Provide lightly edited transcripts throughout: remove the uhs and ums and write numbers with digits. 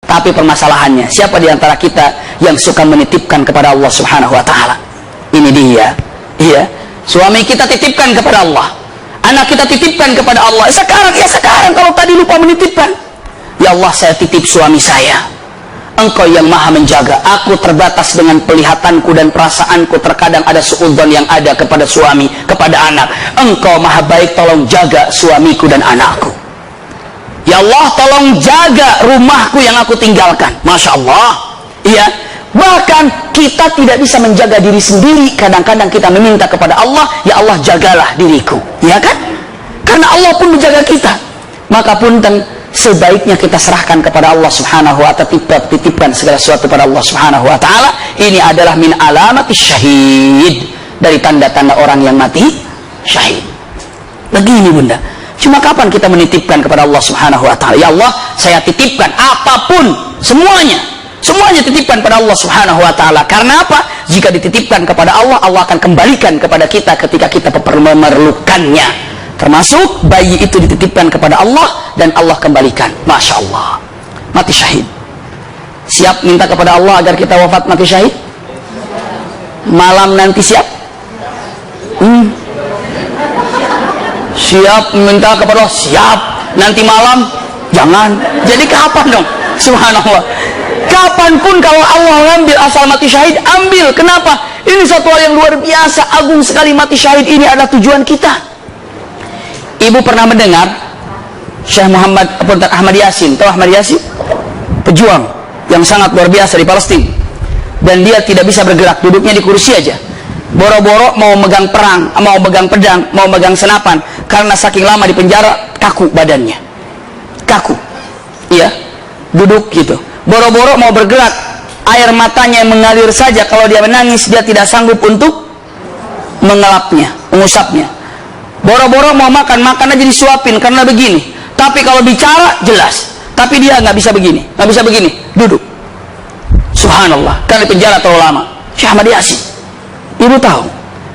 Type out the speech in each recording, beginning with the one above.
Tapi permasalahannya, siapa di antara kita yang suka menitipkan kepada Allah Subhanahu wa taala? Ini dia. Iya. Suami kita titipkan kepada Allah. Anak kita titipkan kepada Allah. Sekarang kalau tadi lupa menitipkan. Ya Allah, saya titip suami saya. Engkau yang maha menjaga. Aku terbatas dengan pelihatanku dan perasaanku. Terkadang ada suudzon yang ada kepada suami, kepada anak. Engkau maha baik, tolong jaga suamiku dan anakku. Ya Allah, tolong jaga rumahku yang aku tinggalkan. Masya Allah. Iya. Bahkan kita tidak bisa menjaga diri sendiri. Kadang-kadang kita meminta kepada Allah, ya Allah jagalah diriku. Ya kan? Karena Allah pun menjaga kita. Maka punten, sebaiknya kita serahkan kepada Allah Subhanahu wa ta'ala, titipkan segala sesuatu kepada Allah Subhanahu wa ta'ala. Ini adalah min alamati syahid, dari tanda-tanda orang yang mati syahid. Begini bunda, cuma kapan kita menitipkan kepada Allah Subhanahu wa ta'ala? Ya Allah, saya titipkan apapun, semuanya titipkan pada Allah Subhanahu wa ta'ala. Karena apa? Jika dititipkan kepada Allah, Allah akan kembalikan kepada kita ketika kita memerlukannya. Termasuk bayi itu dititipkan kepada Allah dan Allah kembalikan. Masya Allah. Mati syahid. Siap minta kepada Allah agar kita wafat mati syahid? Malam nanti siap? Siap minta kepada Allah? Siap. Nanti malam? Jangan. Jadi kapan dong? Subhanallah. Kapanpun kalau Allah ngambil asal mati syahid, ambil. Kenapa? Ini satu hal yang luar biasa, agung sekali. Mati syahid ini adalah tujuan kita. Ibu pernah mendengar Syekh Ahmad Yasin. Tahu Ahmad Yasin? Pejuang yang sangat luar biasa di Palestina. Dan dia tidak bisa bergerak, duduknya di kursi aja. Boro-boro mau megang perang, mau megang pedang, mau megang senapan. Karena saking lama di penjara, kaku badannya. Kaku. Iya, duduk gitu. Boro-boro mau bergerak, air matanya yang mengalir saja. Kalau dia menangis, dia tidak sanggup untuk mengelapnya, mengusapnya. Boro-boro mau makan aja disuapin karena begini. Tapi kalau bicara jelas. Tapi dia nggak bisa begini, duduk. Subhanallah, karena di penjara terlalu lama. Syekh Ahmad Yasin, ibu tahu,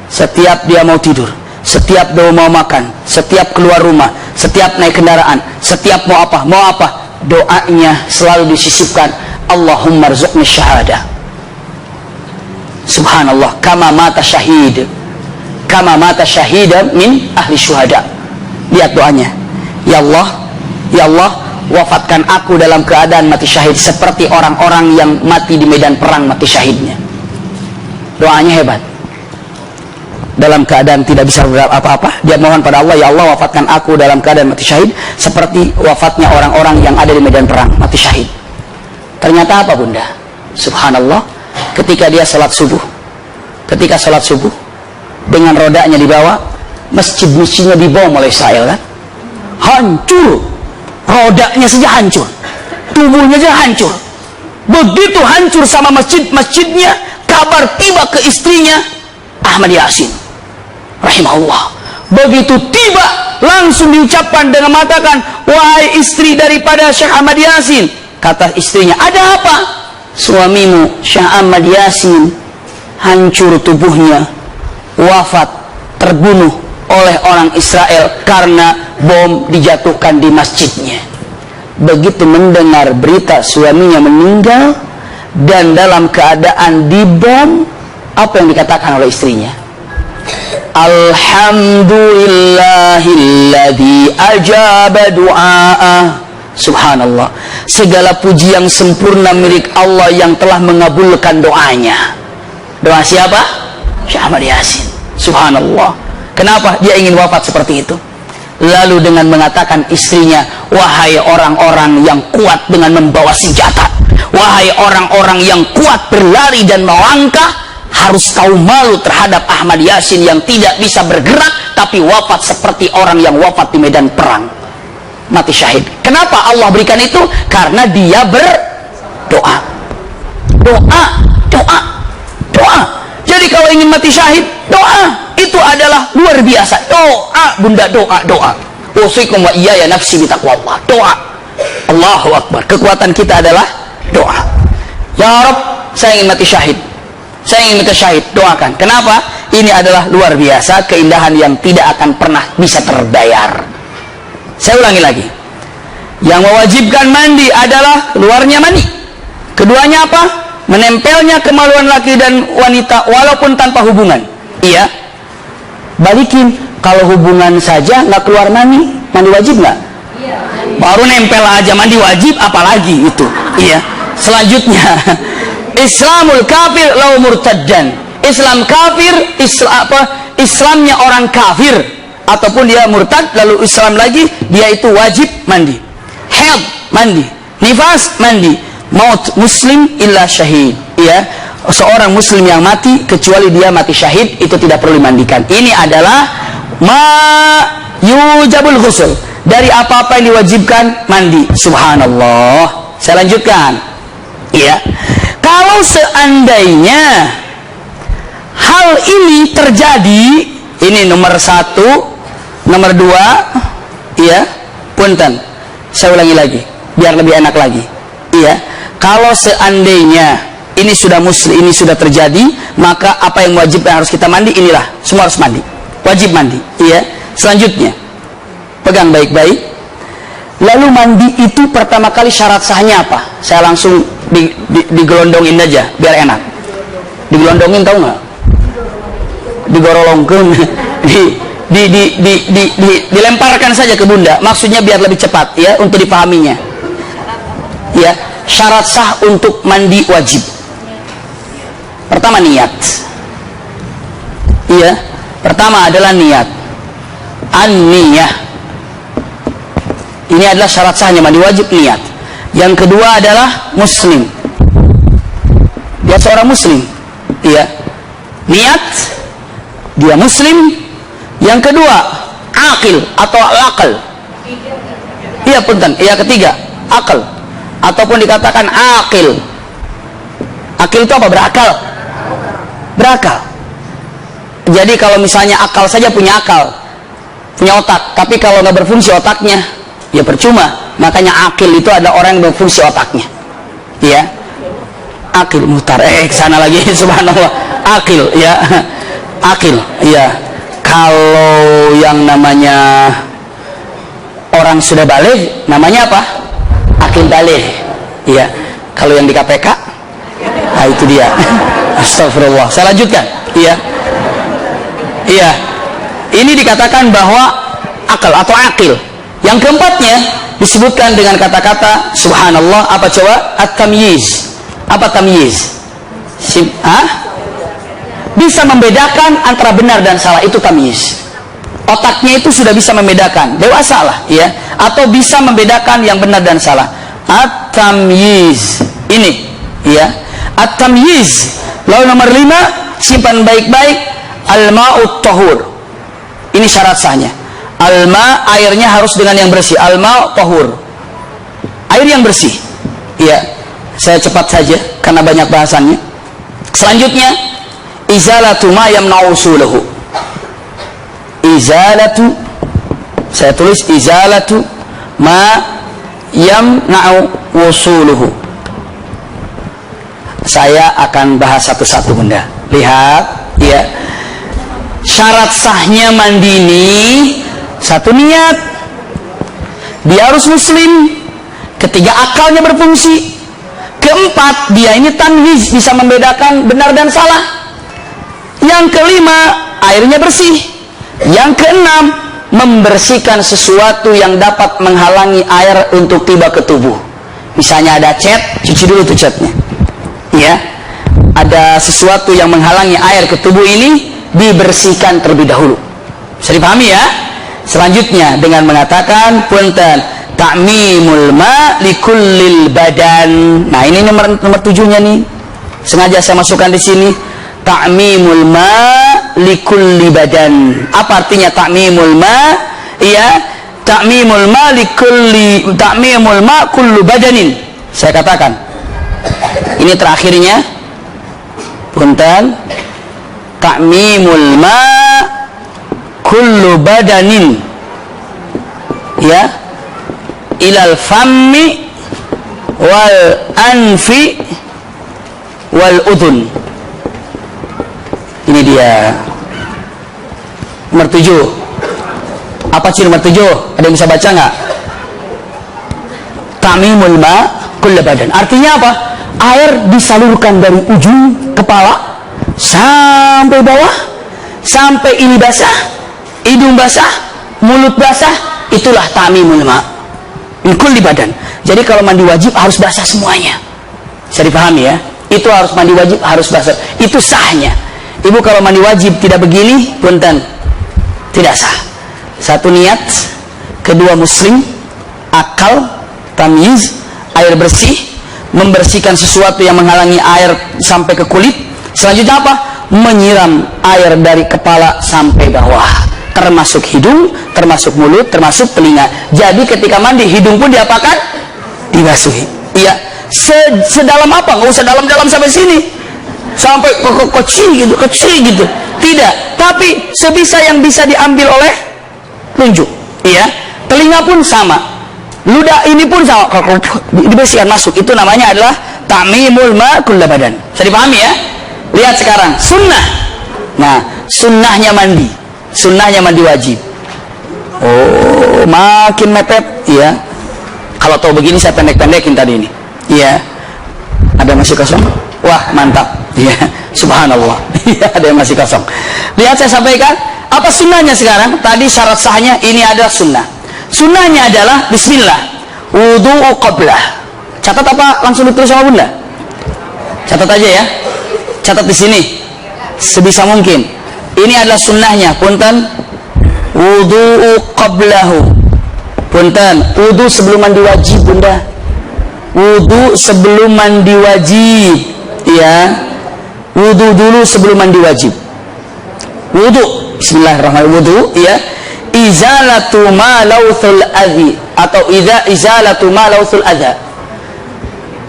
setiap dia mau tidur, setiap dia mau makan, setiap keluar rumah, setiap naik kendaraan, setiap mau apa, doanya selalu disisipkan, Allahumma rzuqni syahadah. Subhanallah, kama mata syahid, kama mata syahida min ahli syuhada. Lihat doanya, ya Allah, wafatkan aku dalam keadaan mati syahid seperti orang-orang yang mati di medan perang mati syahidnya. Doanya hebat. Dalam keadaan tidak bisa berbuat apa-apa, dia mohon pada Allah, ya Allah wafatkan aku dalam keadaan mati syahid seperti wafatnya orang-orang yang ada di medan perang mati syahid. Ternyata apa bunda? Subhanallah, ketika dia sholat subuh, dengan rodanya dibawa, masjid-masjidnya dibom oleh Israel kan? Hancur, rodanya saja hancur, tubuhnya saja hancur. Begitu hancur sama masjidnya, kabar tiba ke istrinya Ahmad Yasin rahimahullah. Begitu tiba, langsung diucapkan dengan mengatakan, wahai istri daripada Syekh Ahmad Yasin. Kata istrinya, ada apa? Suamimu Syekh Ahmad Yasin hancur tubuhnya, wafat, terbunuh oleh orang Israel karena bom dijatuhkan di masjidnya. Begitu mendengar berita suaminya meninggal dan dalam keadaan dibom, apa yang dikatakan oleh istrinya? Alhamdulillahilladzi ajaba du'a'ah. Subhanallah, segala puji yang sempurna milik Allah yang telah mengabulkan doanya. Doa siapa? Syekh Ahmad Yasin. Subhanallah. Kenapa dia ingin wafat seperti itu? Lalu dengan mengatakan istrinya, wahai orang-orang yang kuat dengan membawa senjata, wahai orang-orang yang kuat berlari dan melangkah, harus tahu malu terhadap Ahmad Yasin yang tidak bisa bergerak tapi wafat seperti orang yang wafat di medan perang mati syahid. Kenapa Allah berikan itu? Karena dia berdoa. Doa. Jadi kalau ingin mati syahid, doa. Itu adalah luar biasa. Doa bunda, doa. Usikum wa iyaya nafsi bitaqwallah. Doa. Allahu Akbar. Kekuatan kita adalah doa. Ya Rabb, saya ingin mati syahid. Doakan. Kenapa? Ini adalah luar biasa, keindahan yang tidak akan pernah bisa terbayar. Saya ulangi lagi. Yang mewajibkan mandi adalah keluarnya mani. Keduanya apa? Menempelnya kemaluan laki dan wanita walaupun tanpa hubungan. Iya. Balikin, kalau hubungan saja nggak keluar mani, mandi wajib nggak? Baru nempel aja mandi wajib, apalagi itu. Iya. Selanjutnya, Islamul kafir lau murtaddan. Islam kafir, Islamnya orang kafir ataupun dia murtad lalu Islam lagi, dia itu wajib mandi. Haid mandi, nifas mandi, maut muslim illa syahid. Ya, seorang muslim yang mati kecuali dia mati syahid itu tidak perlu dimandikan. Ini adalah ma yujabul ghusl, dari apa-apa yang diwajibkan mandi. Subhanallah. Saya lanjutkan. Ya, kalau seandainya hal ini terjadi, ini nomor 1, nomor 2, ya, punten, saya ulangi lagi biar lebih enak lagi. Iya, kalau seandainya ini sudah muslim, ini sudah terjadi, maka apa yang wajib yang harus kita mandi, inilah semua harus mandi, wajib mandi. Iya. Selanjutnya, pegang baik-baik. Lalu mandi itu pertama kali syarat sahnya apa? Saya langsung digelondongin aja biar enak. Digelondongin, tahu nggak? Digorolongkan, dilemparkan saja ke bunda. Maksudnya biar lebih cepat, ya, untuk dipahaminya. Ya, syarat sah untuk mandi wajib. Pertama niat. Iya, pertama adalah niat. An-niyah. Ini adalah syarat sahnya mandi wajib, niat. Yang kedua adalah muslim. Dia seorang muslim. Iya. Niat, dia muslim. Yang kedua, akil atau akal. Iya, punten. Iya, ketiga, akal. Ataupun dikatakan akil. Akil itu apa? Berakal. Berakal. Jadi kalau misalnya akal saja punya akal, punya otak, tapi kalau nggak berfungsi otaknya, ya percuma. Makanya akil itu ada orang yang berfungsi otaknya. Iya. Akil mutar. Kesana lagi. Subhanallah. Akil, ya. Akil, ya. Kalau yang namanya orang sudah balik, namanya apa? Akil balik. Iya. Kalau yang di KPK, nah itu dia. Astagfirullah. Saya lanjutkan. Iya. Iya. Ini dikatakan bahwa akal atau akil. Yang keempatnya disebutkan dengan kata-kata subhanallah, apa coba? At-tamyiz. Apa tamyiz? Bisa membedakan antara benar dan salah, itu tamyiz. Otaknya itu sudah bisa membedakan, dewasa lah, ya, atau bisa membedakan yang benar dan salah. At-tamyiz. Ini, ya. At-tamyiz. Lalu nomor 5, simpan baik-baik, al-ma'ut tahur. Ini syarat sahnya. Alma, airnya harus dengan yang bersih. Alma tahur, air yang bersih. Iya, saya cepat saja karena banyak bahasannya. Selanjutnya, izalatu ma yamna'u usuluhu. Izalatu, saya tulis izalatu ma yamna'u usuluhu. Saya akan bahas satu-satu, bunda. Lihat, ya. Syarat sahnya mandi ini, satu, niat, dia harus muslim. Ketiga, akalnya berfungsi. Keempat, dia ini tamyiz, bisa membedakan benar dan salah. Yang kelima, airnya bersih. Yang keenam, membersihkan sesuatu yang dapat menghalangi air untuk tiba ke tubuh. Misalnya ada cat, cuci dulu tuh catnya, ya. Ada sesuatu yang menghalangi air ke tubuh ini, dibersihkan terlebih dahulu. Bisa dipahami, ya? Selanjutnya dengan mengatakan punten, ta'mimul ma likullil badan. Nah, ini nomor 7-nya nih. Sengaja saya masukkan di sini. Ta'mimul ma likulli badan. Apa artinya ta'mimul ma? Iya, ta'mimul ma likulli, ta'mimul ma kullu badanin. Saya katakan. Ini terakhirnya. Punten. Ta'mimul ma kullu badanin, ya, ilal fammi wal anfi wal udhun. Ini dia nomor 7. Apa sih nomor 7? Ada yang bisa baca nggak? Ta'mimul ma kulla badan. Artinya apa? Air disalurkan dari ujung kepala sampai bawah, sampai ini basah, hidung basah, mulut basah. Itulah ta'mimul ma min kulli badan. Jadi kalau mandi wajib harus basah semuanya. Bisa dipahami ya? Itu harus mandi wajib harus basah. Itu sahnya. Ibu kalau mandi wajib tidak begini, punten, tidak sah. Satu niat, kedua muslim, akal, tamyiz, air bersih, membersihkan sesuatu yang menghalangi air sampai ke kulit. Selanjutnya apa? Menyiram air dari kepala sampai bawah, termasuk hidung, termasuk mulut, termasuk telinga. Jadi ketika mandi, hidung pun diapakan? Dibasuhi. Iya. Sedalam apa? Nggak usah dalam-dalam sampai sini, sampai kecil gitu. Tidak. Tapi sebisa yang bisa diambil oleh telunjuk. Iya. Telinga pun sama. Ludah ini pun sama. Dibersihkan masuk. Itu namanya adalah ta'mimul ma kulla badan. Bisa dipahami ya? Lihat sekarang sunnah. Nah, sunnahnya mandi. Sunnahnya mandi wajib. Oh, makin mepet. Iya. Kalau tahu begini saya pendek-pendekin tadi ini. Iya. Ada masih kosong? Wah, mantap. Iya. Subhanallah. Iya, ada yang masih kosong. Lihat saya sampaikan. Apa sunnahnya sekarang? Tadi syarat sahnya, ini adalah sunnah. Sunnahnya adalah bismillah. Wudu'u qablah. Catat apa? Langsung ditulis sama bunda? Catat aja ya. Catat di sini. Sebisa mungkin. Ini adalah sunnahnya. Punten. Wudu'u qablahu. Punten. Wudu sebelum mandi wajib, bunda. Wudu sebelum mandi wajib. Ya. Wudu dulu sebelum mandi wajib. Wudu. Bismillahirrahmanirrahim. Wudu. Ya. Izalatu ma lauthul adhi. Atau izalatu ma lauthul adha.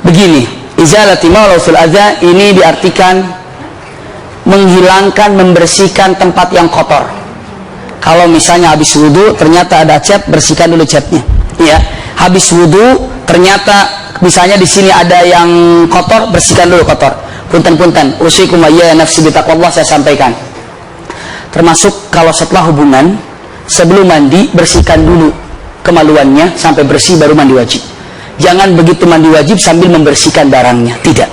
Begini. Izalati ma lauthul adha. Ini diartikan menghilangkan, membersihkan tempat yang kotor. Kalau misalnya habis wudu ternyata ada cat, bersihkan dulu catnya. Ya. Habis wudu ternyata misalnya di sini ada yang kotor, bersihkan dulu kotor. Punten-punten, usikum wa ya nafsi bitaqwallah, saya sampaikan. Termasuk kalau setelah hubungan, sebelum mandi bersihkan dulu kemaluannya sampai bersih baru mandi wajib. Jangan begitu mandi wajib sambil membersihkan barangnya, tidak.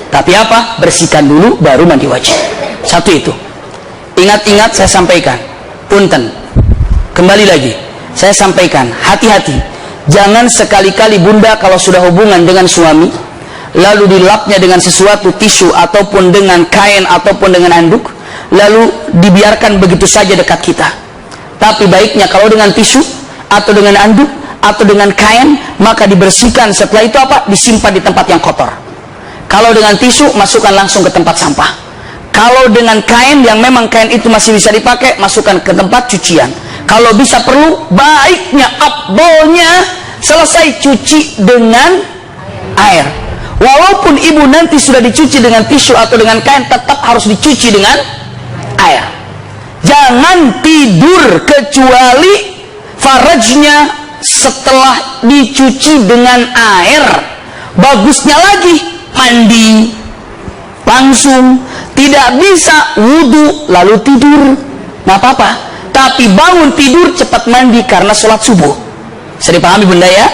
Tapi apa? Bersihkan dulu baru mandi wajib. Satu itu. Ingat-ingat saya sampaikan. Punten. Kembali lagi. Saya sampaikan, hati-hati. Jangan sekali-kali bunda kalau sudah hubungan dengan suami, lalu dilapnya dengan sesuatu tisu ataupun dengan kain ataupun dengan anduk, lalu dibiarkan begitu saja dekat kita. Tapi baiknya kalau dengan tisu atau dengan anduk atau dengan kain, maka dibersihkan. Setelah itu apa? Disimpan di tempat yang kotor. Kalau dengan tisu, masukkan langsung ke tempat sampah. Kalau dengan kain yang memang kain itu masih bisa dipakai, masukkan ke tempat cucian. Kalau bisa perlu, baiknya, afdolnya, selesai cuci dengan air. Walaupun ibu nanti sudah dicuci dengan tisu atau dengan kain, tetap harus dicuci dengan air. Jangan tidur kecuali farajnya setelah dicuci dengan air. Bagusnya lagi mandi langsung. Tidak bisa wudu lalu tidur, nggak apa-apa. Tapi bangun tidur cepat mandi karena sholat subuh. Bisa dipahami bunda ya?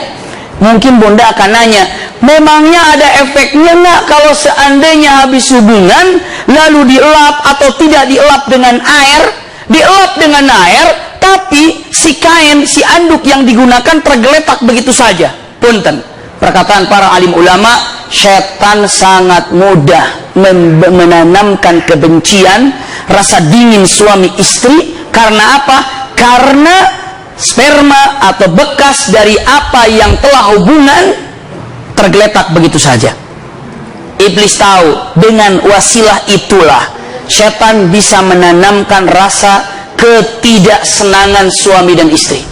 Mungkin bunda akan nanya, memangnya ada efeknya nggak kalau seandainya habis hubungan lalu dielap atau tidak dielap dengan air? Dielap dengan air, tapi si kain, si anduk yang digunakan tergeletak begitu saja. Punten. Perkataan para alim ulama, setan sangat mudah menanamkan kebencian, rasa dingin suami istri. Karena apa? Karena sperma atau bekas dari apa yang telah hubungan tergeletak begitu saja. Iblis tahu dengan wasilah itulah setan bisa menanamkan rasa ketidaksenangan suami dan istri.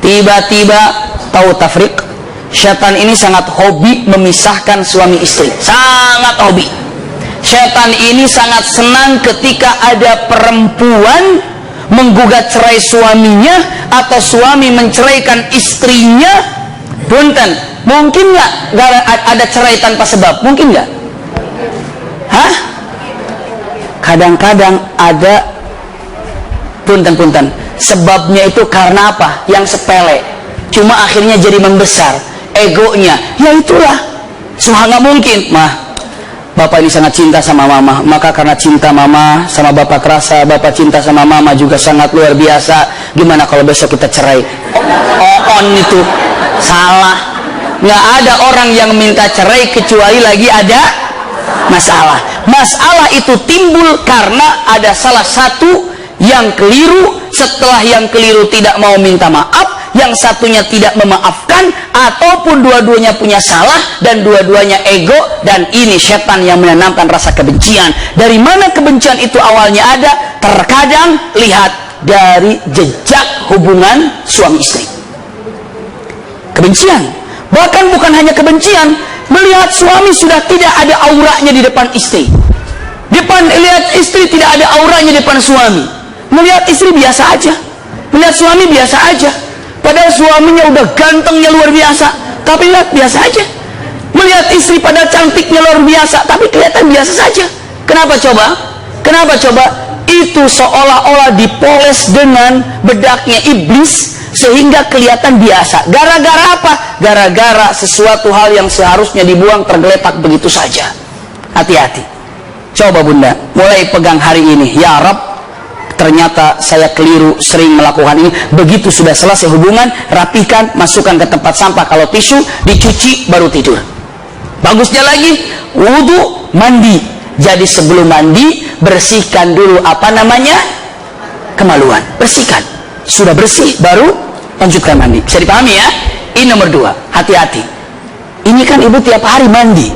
Tiba-tiba tahu tafriq. Setan ini sangat hobi memisahkan suami istri. Sangat hobi. Setan ini sangat senang ketika ada perempuan menggugat cerai suaminya atau suami menceraikan istrinya. Punten, mungkin nggak ada cerai tanpa sebab? Mungkin nggak? Hah? Kadang-kadang ada. Punten. Sebabnya itu karena apa? Yang sepele. Cuma akhirnya jadi membesar. egonya. Ya itulah. Nggak mungkin. Mah, bapak ini sangat cinta sama mama, maka karena cinta mama sama bapak kerasa, bapak cinta sama mama juga sangat luar biasa. Gimana kalau besok kita cerai? Itu salah. Nggak ada orang yang minta cerai kecuali lagi ada masalah. Masalah itu timbul karena ada salah satu yang keliru. Setelah yang keliru tidak mau minta maaf, yang satunya tidak memaafkan, ataupun dua-duanya punya salah dan dua-duanya ego, dan ini setan yang menanamkan rasa kebencian. Dari mana kebencian itu awalnya ada? Terkadang lihat dari jejak hubungan suami istri. Kebencian, bahkan bukan hanya kebencian, melihat suami sudah tidak ada auranya di depan istri. Lihat istri tidak ada auranya di depan suami. Melihat istri biasa aja, melihat suami biasa aja. Padahal suaminya udah gantengnya luar biasa, tapi lihat biasa aja. Melihat istri pada cantiknya luar biasa, tapi kelihatan biasa saja. Kenapa coba? Kenapa coba? Itu seolah-olah dipoles dengan bedaknya iblis sehingga kelihatan biasa. Gara-gara apa? Gara-gara sesuatu hal yang seharusnya dibuang tergeletak begitu saja. Hati-hati. Coba bunda, mulai pegang hari ini. Ya Rab, ternyata saya keliru sering melakukan ini. Begitu sudah selesai hubungan, rapikan, masukkan ke tempat sampah. Kalau tisu, dicuci, baru tidur. Bagusnya lagi, wudu, mandi. Jadi sebelum mandi, bersihkan dulu apa namanya? Kemaluan. Bersihkan. Sudah bersih, baru lanjutkan mandi. Bisa dipahami ya? Ini nomor 2. Hati-hati. Ini kan ibu tiap hari mandi.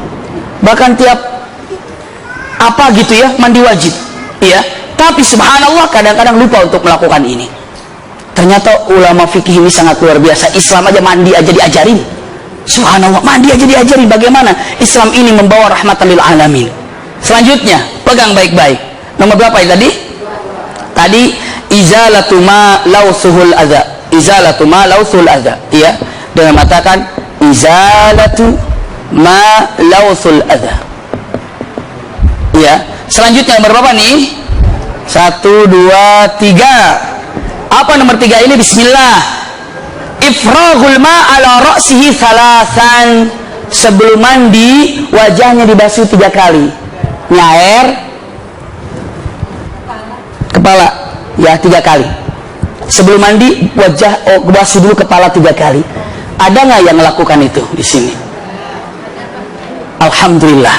Bahkan tiap apa gitu ya, mandi wajib. Iya. Tapi subhanallah kadang-kadang lupa untuk melakukan ini. Ternyata ulama fikih ini sangat luar biasa. Islam aja mandi aja diajarin. Subhanallah, mandi aja diajarin. Bagaimana Islam ini membawa rahmatan lil alamin. Selanjutnya, pegang baik-baik. Nomor berapa tadi? Tadi izalatu ma lausuhul adza. Izalatu ma lausuhul adza. Iya. Dengan mengatakan izalatu ma lausul adza. Iya. Selanjutnya nomor berapa nih? 1, 2, 3. Apa nomor 3 ini? Bismillah. Ifragul ma ala ra'sihi thalathan. Sebelum mandi wajahnya dibasuh 3 kali. Nyair kepala ya 3 kali. Sebelum mandi basuh dulu kepala 3 kali. Ada nggak yang melakukan itu di sini? Alhamdulillah.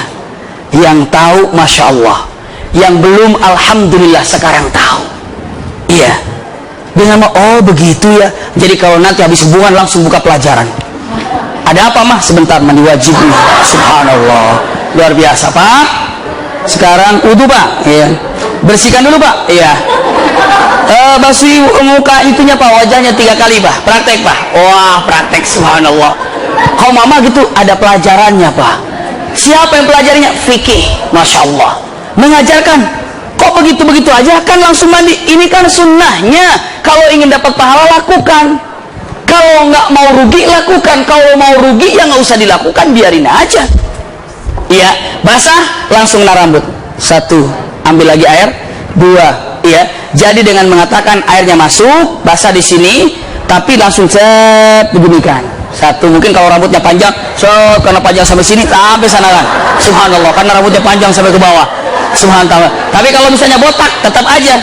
Yang tahu masya Allah. Yang belum alhamdulillah sekarang tahu. Iya. Dengan oh begitu ya. Jadi kalau nanti habis hubungan langsung buka pelajaran. Ada apa mah? Sebentar mandi wajib nih. Subhanallah. Luar biasa Pak. Sekarang wudu Pak. Iya. Bersihkan dulu Pak. Iya. Basuh muka itunya Pak, wajahnya 3 kali Pak. Praktek Pak. Wah praktek subhanallah. Kalau mama gitu ada pelajarannya Pak. Siapa yang pelajarinya? Fikih. Masya Allah. Mengajarkan. Kok begitu-begitu aja kan langsung mandi? Ini kan sunnahnya. Kalau ingin dapat pahala lakukan. Kalau nggak mau rugi lakukan. Kalau mau rugi ya nggak usah dilakukan, biarin aja. Iya, basah langsung kena rambut. 1, ambil lagi air. 2, iya. Jadi dengan mengatakan airnya masuk, basah di sini, tapi langsung beginikan. 1, mungkin kalau rambutnya panjang, karena panjang sampai sini, sampai sana kan. Subhanallah, karena rambutnya panjang sampai ke bawah. Subhanallah. Tapi kalau misalnya botak, tetap aja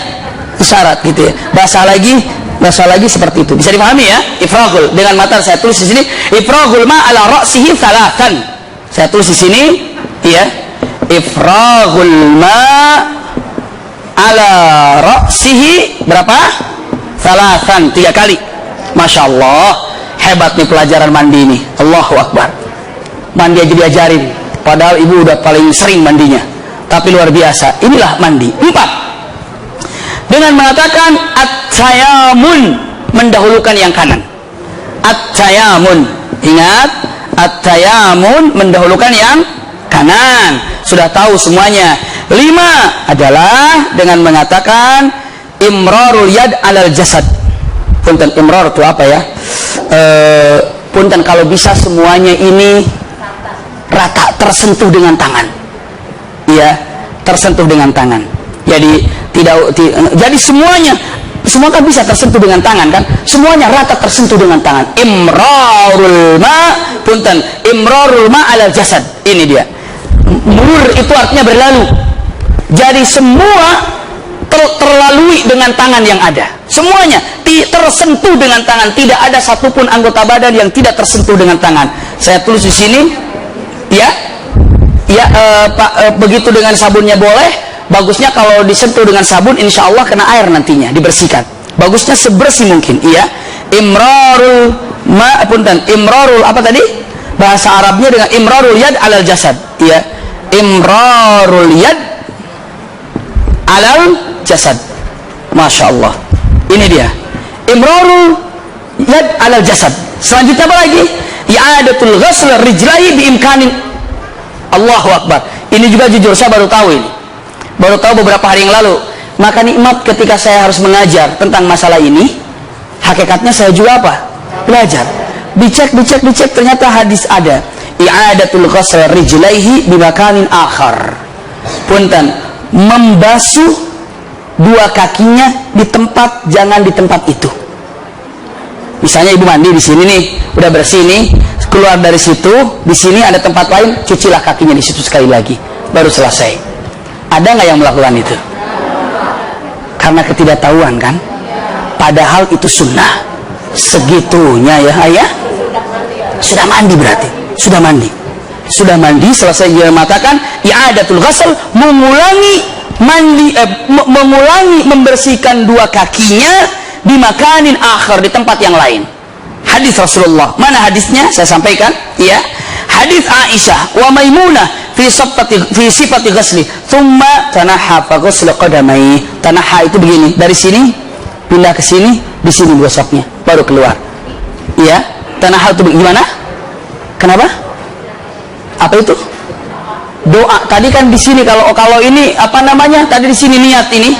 isyarat gitu ya. Basah lagi seperti itu. Bisa dipahami ya? Ifragul. Dengan mata saya tulis di sini, ifragul ma ala ra'sihi thalathan. Saya tulis di sini, ya. Ifragul ma ala ra'sihi berapa? Thalathan, 3 kali. Masya Allah, hebat nih pelajaran mandi ini. Allahu Akbar. Mandi aja diajarin. Padahal ibu udah paling sering mandinya. Tapi luar biasa. Inilah mandi. 4. Dengan mengatakan at-tayamun, mendahulukan yang kanan. At-tayamun. Ingat, at-tayamun mendahulukan yang kanan. Sudah tahu semuanya. 5 adalah dengan mengatakan imrarul yad alal jasad. Punten, imrar itu apa ya? Punten, kalau bisa semuanya ini rata, tersentuh dengan tangan. Ya, tersentuh dengan tangan. Jadi jadi semuanya semua kan bisa tersentuh dengan tangan kan, semuanya rata tersentuh dengan tangan. Imrarul ma, punten, imrarul ma alal jasad, ini dia. Murur itu artinya berlalu, jadi semua terlalui dengan tangan yang ada, semuanya tersentuh dengan tangan, tidak ada satupun anggota badan yang tidak tersentuh dengan tangan. Saya tulis di sini ya, begitu dengan sabunnya boleh, bagusnya kalau disentuh dengan sabun insya Allah kena air nantinya, dibersihkan, bagusnya sebersih mungkin. Iya, imrarul ma, punten, imrarul apa tadi bahasa Arabnya dengan imrarul yad alal jasad. Iya, imrarul yad alal jasad. Masya Allah, ini dia imrarul yad alal jasad. Selanjutnya apa lagi? I'adatul ghusl rijlai biimkanin. Allahu Akbar. Ini juga jujur saya baru tahu ini, baru tahu beberapa hari yang lalu. Maka nikmat ketika saya harus mengajar tentang masalah ini, hakikatnya saya juga apa? Belajar, dicek, ternyata hadis ada i'adatul ghusl rijlaihi bimakanin akhar. Punten, membasuh dua kakinya di tempat, jangan di tempat itu. Misalnya ibu mandi di sini nih, udah bersih nih, keluar dari situ, di sini ada tempat lain, cucilah kakinya di situ sekali lagi, baru selesai. Ada nggak yang melakukan itu? Karena ketidaktahuan kan? Padahal itu sunnah. Segitunya ya ayah? Sudah mandi berarti, sudah mandi, selesai dia mengatakan i'adatul ghusl, mengulangi membersihkan dua kakinya di makanin akhir, di tempat yang lain. Hadis Rasulullah, mana hadisnya? Saya sampaikan ya. Hadis Aisyah wa Maimunah fi sifati ghusli thumma tanaha fa ghusl qadamai. Tanaha itu begini, dari sini pindah ke sini, di sini gosoknya baru keluar. Ya, tanaha itu gimana? Kenapa? Apa itu? Doa. Tadi kan di sini, kalau ini apa namanya? Tadi di sini niat, ini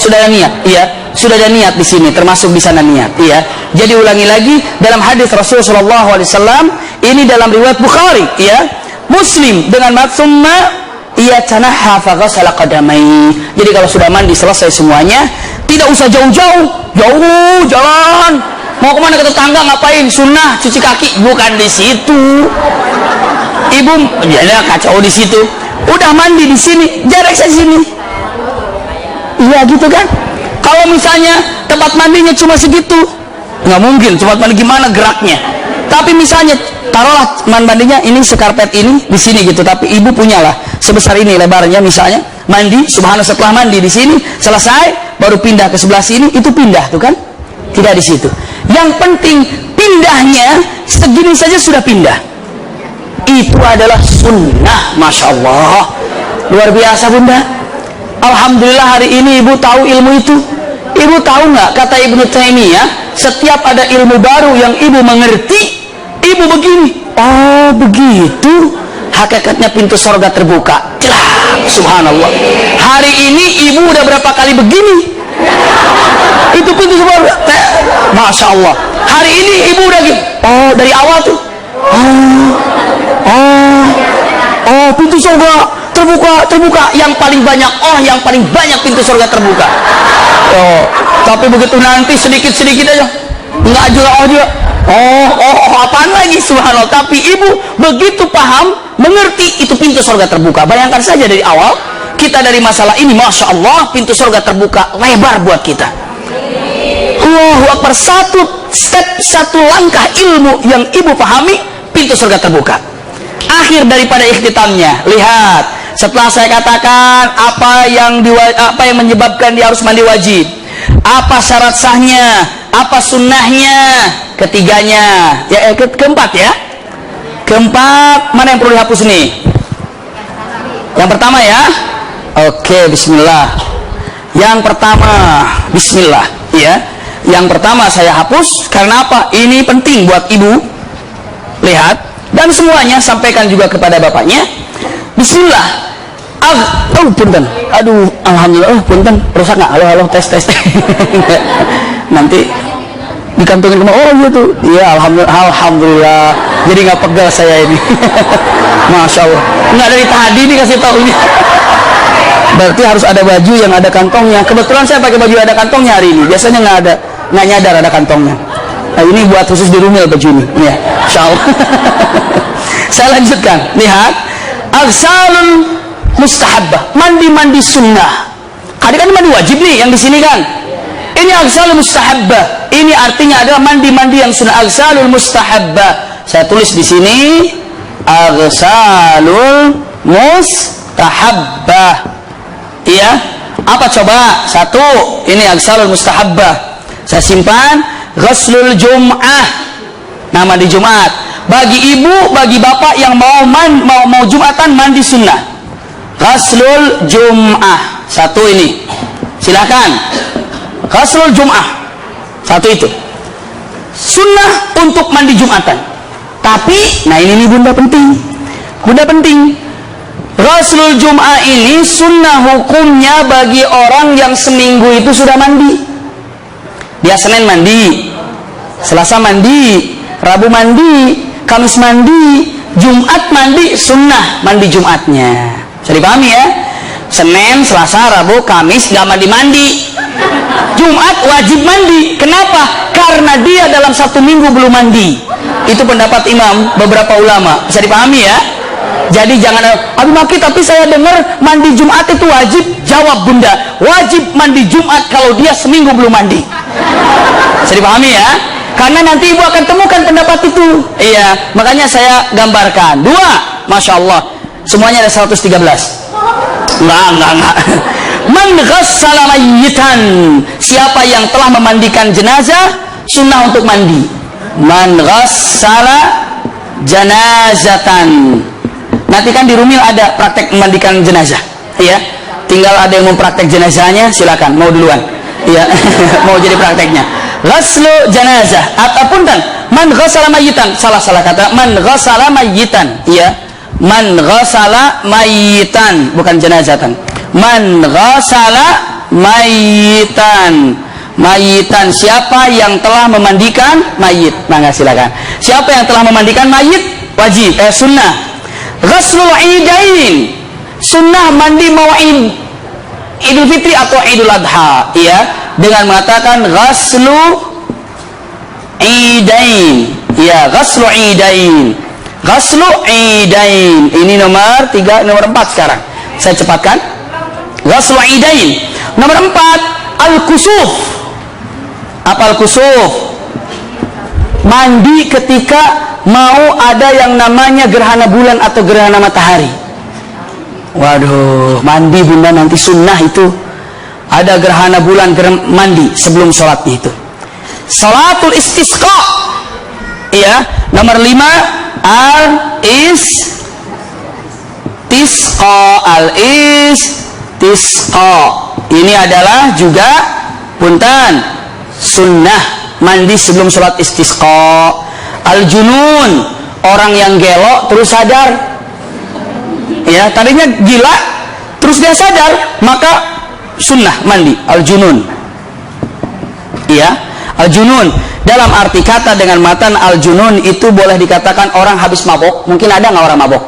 sudah ada niat. Iya, sudah ada niat di sini, termasuk di sana niat. Iya. Jadi ulangi lagi, dalam hadis Rasulullah SAW, ini dalam riwayat Bukhari, ya, Muslim dengan matsumma ia tanaha fa ghasala qadamai. Jadi kalau sudah mandi selesai semuanya, tidak usah jauh jalan. Mau kemana, ke tetangga ngapain? Sunnah cuci kaki, bukan di situ. Ibu ya kacau di situ. Udah mandi di sini, jarak saya sini. Iya gitu kan? Kalau misalnya tempat mandinya cuma segitu, nggak mungkin. Tempat mandi gimana geraknya? Tapi misalnya taruhlah mandinya ini sekarpet ini di sini gitu, tapi ibu punyalah sebesar ini lebarnya misalnya. Mandi, subhanallah, setelah mandi di sini selesai, baru pindah ke sebelah sini, itu pindah tuh kan? Tidak di situ. Yang penting pindahnya segini saja sudah pindah. Itu adalah sunnah. Masya Allah, luar biasa bunda. Alhamdulillah hari ini ibu tahu ilmu itu. Ibu tahu nggak, kata Ibnu Taimiyah, setiap ada ilmu baru yang ibu mengerti, ibu begini, oh begitu, hakikatnya pintu surga terbuka. Jelas, subhanallah. Hari ini ibu udah berapa kali begini, itu pintu surga. Masya Allah. Hari ini ibu udah gini, oh dari awal tuh, oh pintu surga terbuka, yang paling banyak, yang paling banyak pintu surga terbuka. Oh, tapi begitu nanti sedikit aja, enggak juga, apaan lagi, subhanallah. Tapi ibu begitu paham, mengerti itu pintu surga terbuka. Bayangkan saja dari awal kita dari masalah ini, masya Allah, pintu surga terbuka lebar buat kita. Allahu Akbar. Satu step, satu langkah ilmu yang ibu pahami, pintu surga terbuka. Akhir daripada ikhtitamnya, lihat, setelah saya katakan apa yang menyebabkan dia harus mandi wajib, apa syarat sahnya, apa sunnahnya, ketiganya, keempat ya. Keempat, mana yang perlu dihapus nih? Yang pertama ya. Oke, bismillah. Yang pertama, bismillah, ya. Yang pertama saya hapus karena apa? Ini penting buat ibu. Lihat, dan semuanya sampaikan juga kepada bapaknya. Bismillah. Punten. Aduh, alhamdulillah. Punten. Rusak nggak? Halo, tes. Nanti dikantongin kemana? Oh gitu. Iya, alhamdulillah. Jadi nggak pegal saya ini. Masya Allah. Nggak dari tadi nih kasih tahunya. Berarti harus ada baju yang ada kantongnya. Kebetulan saya pakai baju ada kantongnya hari ini. Biasanya nggak nyadar ada kantongnya. Nah, ini buat khusus di Rumil baju ini. Ya, insyaallah. Saya lanjutkan. Lihat, aghsalul mustahabbah, mandi sunnah. Tadi kan mandi wajib nih yang di sini kan. Ini aghsalul mustahabbah. Ini artinya adalah mandi yang sunnah. Aghsalul mustahabbah. Saya tulis di sini aghsalul mustahabbah. Iya, apa coba? Satu, ini aghsalul mustahabbah. Saya simpan. Ghuslul Jum'ah, nama di Jumat. Bagi ibu, bagi bapak yang mau Jumatan, mandi sunnah. Ghuslul Jum'ah. Satu ini, silakan. Ghuslul Jum'ah. Satu itu. Sunnah untuk mandi Jumatan. Tapi, nah ini bunda penting. Bunda penting. Ghuslul Jum'ah ini sunnah hukumnya bagi orang yang seminggu itu sudah mandi. Dia Senin mandi, Selasa mandi, Rabu mandi, Kamis mandi, Jumat mandi, sunnah mandi Jumatnya. Bisa dipahami ya? Senin, Selasa, Rabu, Kamis gak mandi-mandi. Jumat wajib mandi. Kenapa? Karena dia dalam satu minggu belum mandi. Itu pendapat imam beberapa ulama. Bisa dipahami ya? Jadi jangan, Abi Maki tapi saya dengar mandi Jumat itu wajib. Jawab bunda, wajib mandi Jumat kalau dia seminggu belum mandi. Bisa dipahami ya? Karena nanti ibu akan temukan pendapat itu. Iya, makanya saya gambarkan. Dua, Masya Allah, semuanya ada 113. Enggak. Man ghassala mayyitan, siapa yang telah memandikan jenazah, sunnah untuk mandi. Man ghassala janazatan. Nanti kan di Rumil ada praktek memandikan jenazah, ya. Tinggal ada yang mau praktek jenazahnya, silakan. Mau duluan, ya. Mau jadi prakteknya. Ghaslu janazah, ataupun kan man ghassala mayyitan, salah kata, man ghassala mayyitan, ya. Man ghassala mayyitan, bukan jenazatan. Man ghassala mayyitan. Mayitan, siapa yang telah memandikan mayit. Mangga silakan. Siapa yang telah memandikan mayit, wajib, sunnah. Ghuslul Idain, sunnah mandi mawa'id Idul Fitri atau Idul Adha, ya, dengan mengatakan ghuslu Idain, ya, ghuslu Idain. Ghuslu Idain. Ini nomor 3, nomor 4 sekarang. Saya cepatkan. Ghuslu Idain. Nomor 4, al-kusuf. Apa al-kusuf? Mandi ketika mau ada yang namanya gerhana bulan atau gerhana matahari. Waduh, mandi bunda nanti sunnah itu. Ada gerhana bulan, mandi sebelum sholatnya itu. Salatul istisqa. Ya, nomor 5, al-istisqa. Ini adalah juga punten sunnah mandi sebelum sholat istisqa. Al-junun, orang yang gelok terus sadar, ya, tadinya gila terus dia sadar, maka sunnah mandi al-junun, ya. Al-junun dalam arti kata dengan matan al-junun itu boleh dikatakan orang habis mabok. Mungkin ada nggak orang mabok?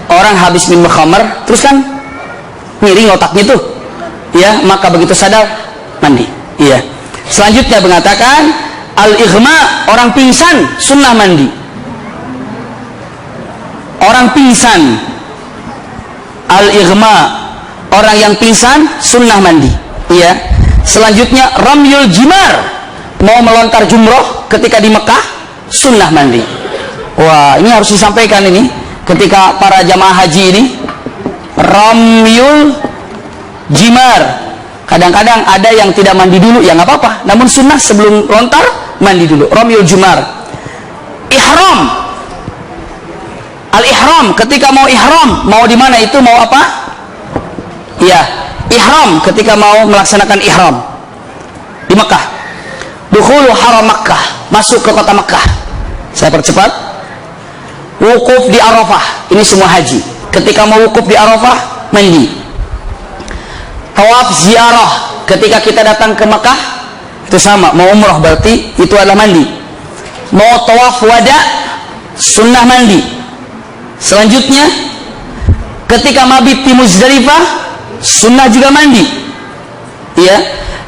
Orang habis minum khamar terus kan miring otaknya tuh, ya, maka begitu sadar mandi, iya. Selanjutnya mengatakan al-ighma, orang pingsan, sunnah mandi. Orang pingsan, al-ighma, orang yang pingsan, sunnah mandi, iya. Selanjutnya ramyul jimar, mau melontar jumroh ketika di Mekah, sunnah mandi. Wah, ini harus disampaikan ini ketika para jamaah haji ini. Ramyul jimar, kadang-kadang ada yang tidak mandi dulu, ya nggak apa-apa, namun sunnah sebelum lontar mandi dulu. Ramyul jumar. Ihram, al-ihram, ketika mau ihram, mau di mana itu, mau apa? Ya, ihram ketika mau melaksanakan ihram di Mekah. Dukhulu haram Makkah, masuk ke kota Mekah. Saya percepat. Wukuf di Arafah, ini semua haji. Ketika mau wukuf di Arafah, mandi. Tawaf ziarah, ketika kita datang ke Mekah, itu sama, mau umrah berarti itu adalah mandi. Mau tawaf wada, sunnah mandi. Selanjutnya ketika mabit di Muzdalifah, Sunnah juga mandi, ya.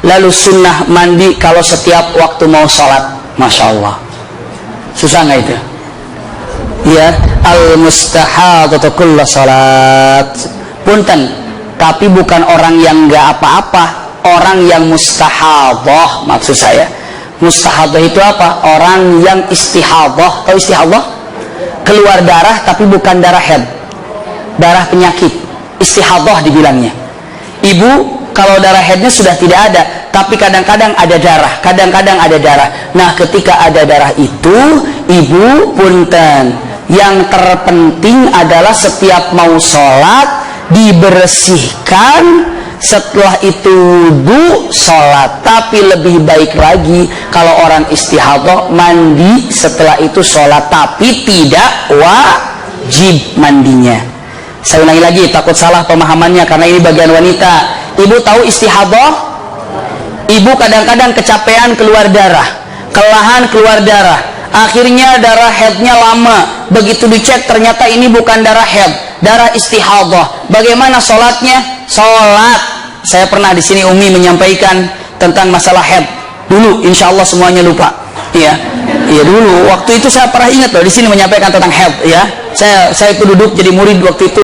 Lalu sunnah mandi kalau setiap waktu mau sholat, masya Allah. Susah nggak itu? Ya, al-mustahadatu kullu salat. Punten, tapi bukan orang yang nggak apa-apa, orang yang mustahadah maksud saya. Mustahadah itu apa? Orang yang istihadah. Tahu istihadah? Keluar darah tapi bukan darah haid, darah penyakit. Istihadah dibilangnya. Ibu kalau darah haidnya sudah tidak ada, tapi kadang-kadang ada darah, kadang-kadang ada darah. Nah, ketika ada darah itu, ibu punten, yang terpenting adalah setiap mau sholat dibersihkan, setelah itu wudu sholat. Tapi lebih baik lagi kalau orang istihadah mandi, setelah itu sholat, tapi tidak wajib mandinya. Saya ulangi lagi, takut salah pemahamannya karena ini bagian wanita. Ibu tahu istihadah? Ibu kadang-kadang kecapean keluar darah, kelelahan keluar darah, akhirnya darah haidnya lama. Begitu dicek ternyata ini bukan darah haid, darah istihadah. Bagaimana sholatnya? Sholat. Saya pernah di sini Umi menyampaikan tentang masalah haid. Dulu, insya Allah semuanya lupa. Iya, iya dulu. Waktu itu saya pernah ingat loh di sini menyampaikan tentang haid. Ya, saya itu duduk jadi murid waktu itu.